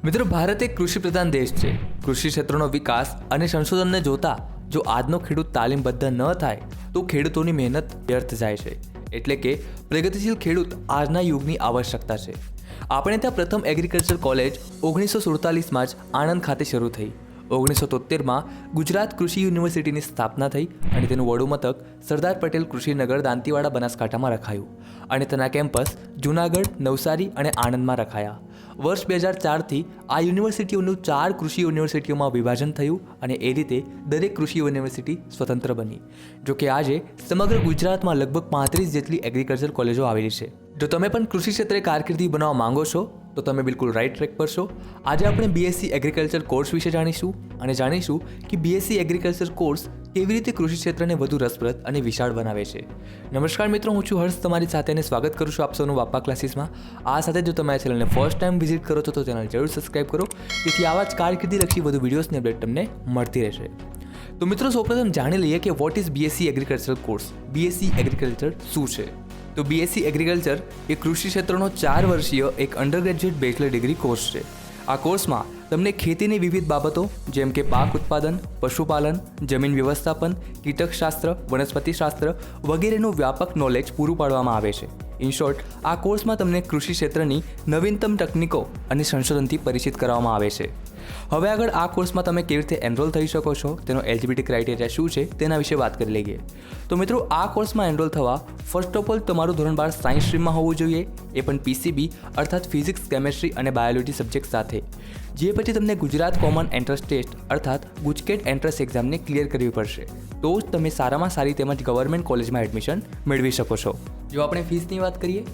મિત્રો, ભારત એક કૃષિ પ્રધાન દેશ છે. કૃષિ ક્ષેત્રનો વિકાસ અને સંશોધનને જોતા જો આજનો ખેડૂત તાલીમબદ્ધ ન થાય તો ખેડૂતોની મહેનત વ્યર્થ જાય છે. એટલે કે પ્રગતિશીલ ખેડૂત આજના યુગની આવશ્યકતા છે. આપણે ત્યાં પ્રથમ એગ્રીકલ્ચર કોલેજ 1947માં જ આણંદ ખાતે શરૂ થઈ. 1973માં ગુજરાત કૃષિ યુનિવર્સિટીની સ્થાપના થઈ અને તેનું વડું મથક સરદાર પટેલ કૃષિનગર દાંતીવાડા બનાસકાંઠામાં રખાયું અને તેના કેમ્પસ જૂનાગઢ, નવસારી અને આણંદમાં રખાયા. વર્ષ 2004થી આ યુનિવર્સિટીઓનું 4 કૃષિ યુનિવર્સિટીઓમાં વિભાજન થયું અને એ રીતે દરેક કૃષિ યુનિવર્સિટી સ્વતંત્ર બની. જોકે આજે સમગ્ર ગુજરાતમાં લગભગ 35 જેટલી એગ્રીકલ્ચર કોલેજો આવેલી છે. જો તમે પણ કૃષિ ક્ષેત્રે કારકિર્દી બનાવવા માંગો છો તો તમે બિલકુલ રાઈટ ટ્રેક પર છો. આજે આપણે બીએસસી એગ્રીકલ્ચર કોર્સ વિશે જાણીશું અને જાણીશું કે બીએસસી એગ્રીકલ્ચર કોર્સ કેવી રીતે કૃષિ ક્ષેત્રને વધુ રસપ્રદ અને વિશાળ બનાવે છે. નમસ્કાર મિત્રો, હું છું હર્ષ, તમારી સાથે અને સ્વાગત કરું છું આપ સૌનું બાપા ક્લાસીસમાં. આ સાથે જો તમે આ ચેનલને ફર્સ્ટ ટાઈમ વિઝિટ કરો છો તો ચેનલ જરૂર સબસ્ક્રાઇબ કરો, જેથી આવા જ કારકિર્દીલક્ષી વધુ વિડીયોઝની અપડેટ તમને મળતી રહેશે. તો મિત્રો, સૌપ્રથમ જાણી લઈએ કે what is BSc agriculture course. BSc agriculture શું છે? તો બીએસસી એગ્રીકલ્ચર એ કૃષિ ક્ષેત્રનો 4 વર્ષીય એક અંડરગ્રેજ્યુએટ બેચલર ડિગ્રી કોર્સ છે. આ કોર્સમાં તમને ખેતીની વિવિધ બાબતો જેમ કે પાક ઉત્પાદન, પશુપાલન, જમીન વ્યવસ્થાપન, કીટકશાસ્ત્ર, વનસ્પતિશાસ્ત્ર વગેરેનું વ્યાપક નોલેજ પૂરું પાડવામાં આવે છે. ઇન શોર્ટ, આ કોર્સમાં તમને કૃષિ ક્ષેત્રની નવીનતમ તકનીકો અને સંશોધનથી પરિચિત કરવામાં આવે છે. હવે આગળ આ કોર્સમાં તમે કેવી રીતે એનરોલ થઈ શકો છો, તેનો એલિજિબિલિટી ક્રાઇટેરિયા શું છે તેના વિશે વાત કરી લઈએ. તો મિત્રો, આ કોર્સમાં એનરોલ થવા ફર્સ્ટ ઓફ ઓલ તમારું ધોરણ 12 સાયન્સ સ્ટ્રીમમાં હોવું જોઈએ, એ પણ પીસીબી અર્થાત ફિઝિક્સ, કેમેસ્ટ્રી અને બાયોલોજી સબ્જેક્ટ સાથે. જે પછી તમને ગુજરાત કોમન એન્ટ્રન્સ ટેસ્ટ અર્થાત ગુજકેટ એન્ટ્રન્સ એક્ઝામને ક્લિયર કરવી પડશે. તો જ તમે સારામાં સારી તેમજ ગવર્મેન્ટ કોલેજમાં એડમિશન મેળવી શકો છો. જો આપણે ફીસની વાત કરીએ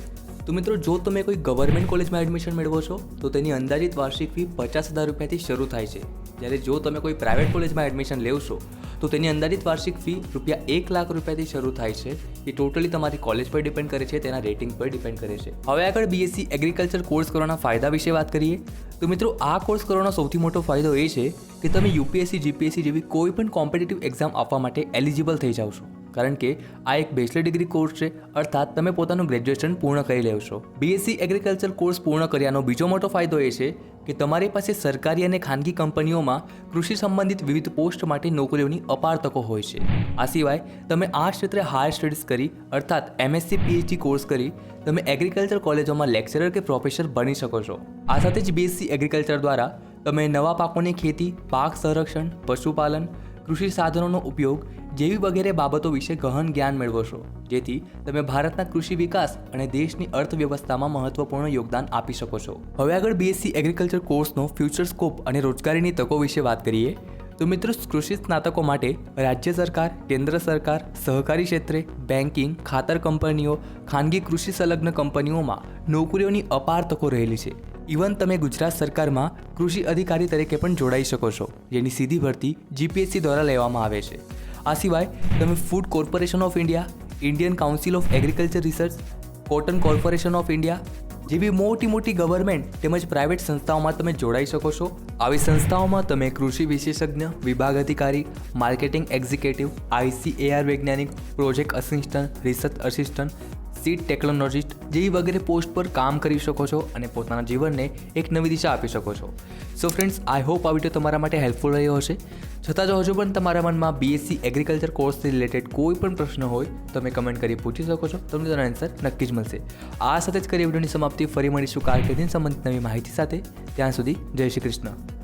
તો મિત્રો, જો તમે કોઈ ગવર્મેન્ટ કોલેજમાં એડમિશન મેળવો છો તો તેની અંદાજિત વાર્ષિક ફી 50,000 રૂપિયાથી શરૂ થાય છે. જ્યારે જો તમે કોઈ પ્રાઇવેટ કોલેજમાં એડમિશન લેવશો તો તેની અંદાજિત વાર્ષિક ફી ₹1,00,000 રૂપિયાથી શરૂ થાય છે. એ ટોટલી તમારી કોલેજ પર ડિપેન્ડ કરે છે, તેના રેટિંગ પર ડિપેન્ડ કરે છે. હવે આગળ બીએસસી એગ્રીકલ્ચર કોર્સ કરવાના ફાયદા વિશે વાત કરીએ તો મિત્રો, આ કોર્સ કરવાનો સૌથી મોટો ફાયદો એ છે કે તમે યુપીએસસી, જીપીએસસી જેવી કોઈ પણ કોમ્પિટિટિવ એક્ઝામ આપવા માટે એલિજિબલ થઈ જાઓ છો. કારણ કે આ એક બેચલર ડિગ્રી કોર્સ છે, અર્થાત તમે પોતાનું ગ્રેજ્યુએશન પૂર્ણ કરી લેવ છો. બીએસસી એગ્રીકલ્ચર કોર્સ પૂર્ણ કર્યાનો બીજો મોટો ફાયદો એ છે કે તમારી પાસે સરકારી અને ખાનગી કંપનીઓમાં કૃષિ સંબંધિત વિવિધ પોસ્ટ માટે નોકરીઓની અપાર તકો હોય છે. આ સિવાય તમે આ ક્ષેત્રે હાયર સ્ટડીઝ કરી અર્થાત એમએસસી પીએચડી કોર્સ કરી તમે એગ્રીકલ્ચર કોલેજોમાં લેક્ચરર કે પ્રોફેસર બની શકો છો. આ સાથે જ બીએસસી એગ્રીકલ્ચર દ્વારા તમે નવા પાકોની ખેતી, પાક સંરક્ષણ, પશુપાલન, કૃષિ સાધનોનો ઉપયોગ જેવી વગેરે બાબતો વિશે ગહન જ્ઞાન મેળવો છો, જેથી તમે ભારતના કૃષિ વિકાસ અને દેશની અર્થવ્યવસ્થામાં મહત્વપૂર્ણ યોગદાન આપી શકો છો. હવે આગળ બીએસસી એગ્રીકલ્ચર કોર્સનો ફ્યુચર સ્કોપ અને રોજગારીની તકો વિશે વાત કરીએ તો મિત્રો, કૃષિ સ્નાતકો માટે રાજ્ય સરકાર, કેન્દ્ર સરકાર, સહકારી ક્ષેત્રે, બેન્કિંગ, ખાતર કંપનીઓ, ખાનગી કૃષિ સંલગ્ન કંપનીઓમાં નોકરીઓની અપાર તકો રહેલી છે. ઇવન તમે ગુજરાત સરકારમાં કૃષિ અધિકારી તરીકે પણ જોડાઈ શકો છો, જેની સીધી ભરતી જીપીએસસી દ્વારા લેવામાં આવે છે. આ સિવાય તમે food corporation of India, Indian council of agriculture research, cotton corporation of India જેવી મોટી ગવર્મેન્ટ તેમજ પ્રાઇવેટ સંસ્થાઓમાં તમે જોડાઈ શકો છો. આવી સંસ્થાઓમાં તમે કૃષિ વિશેષજ્ઞ, વિભાગ અધિકારી, માર્કેટિંગ એક્ઝિક્યુટિવ, ICAR વૈજ્ઞાનિક, project assistant, research assistant, seed technologist જેવી વગેરે પોસ્ટ પર કામ કરી શકો છો અને પોતાના જીવનને એક નવી દિશા આપી શકો છો. સો ફ્રેન્ડ્સ, આઈ હોપ આ વિડીયો તમારા માટે હેલ્પફુલ રહ્યો હશે. છતાં જો હજુ પણ તમારા મનમાં બીએસસી એગ્રીકલ્ચર કોર્સથી રિલેટેડ કોઈ પણ પ્રશ્ન હોય તો તમે કમેન્ટ કરી પૂછી શકો છો, તમને તેનો આન્સર નક્કી જ મળશે. આ સાથે જ કરી વિડીયોની સમાપ્તિ. ફરી મળીશું કારકિર્દી સંબંધિત નવી માહિતી સાથે. ત્યાં સુધી જય શ્રી કૃષ્ણ.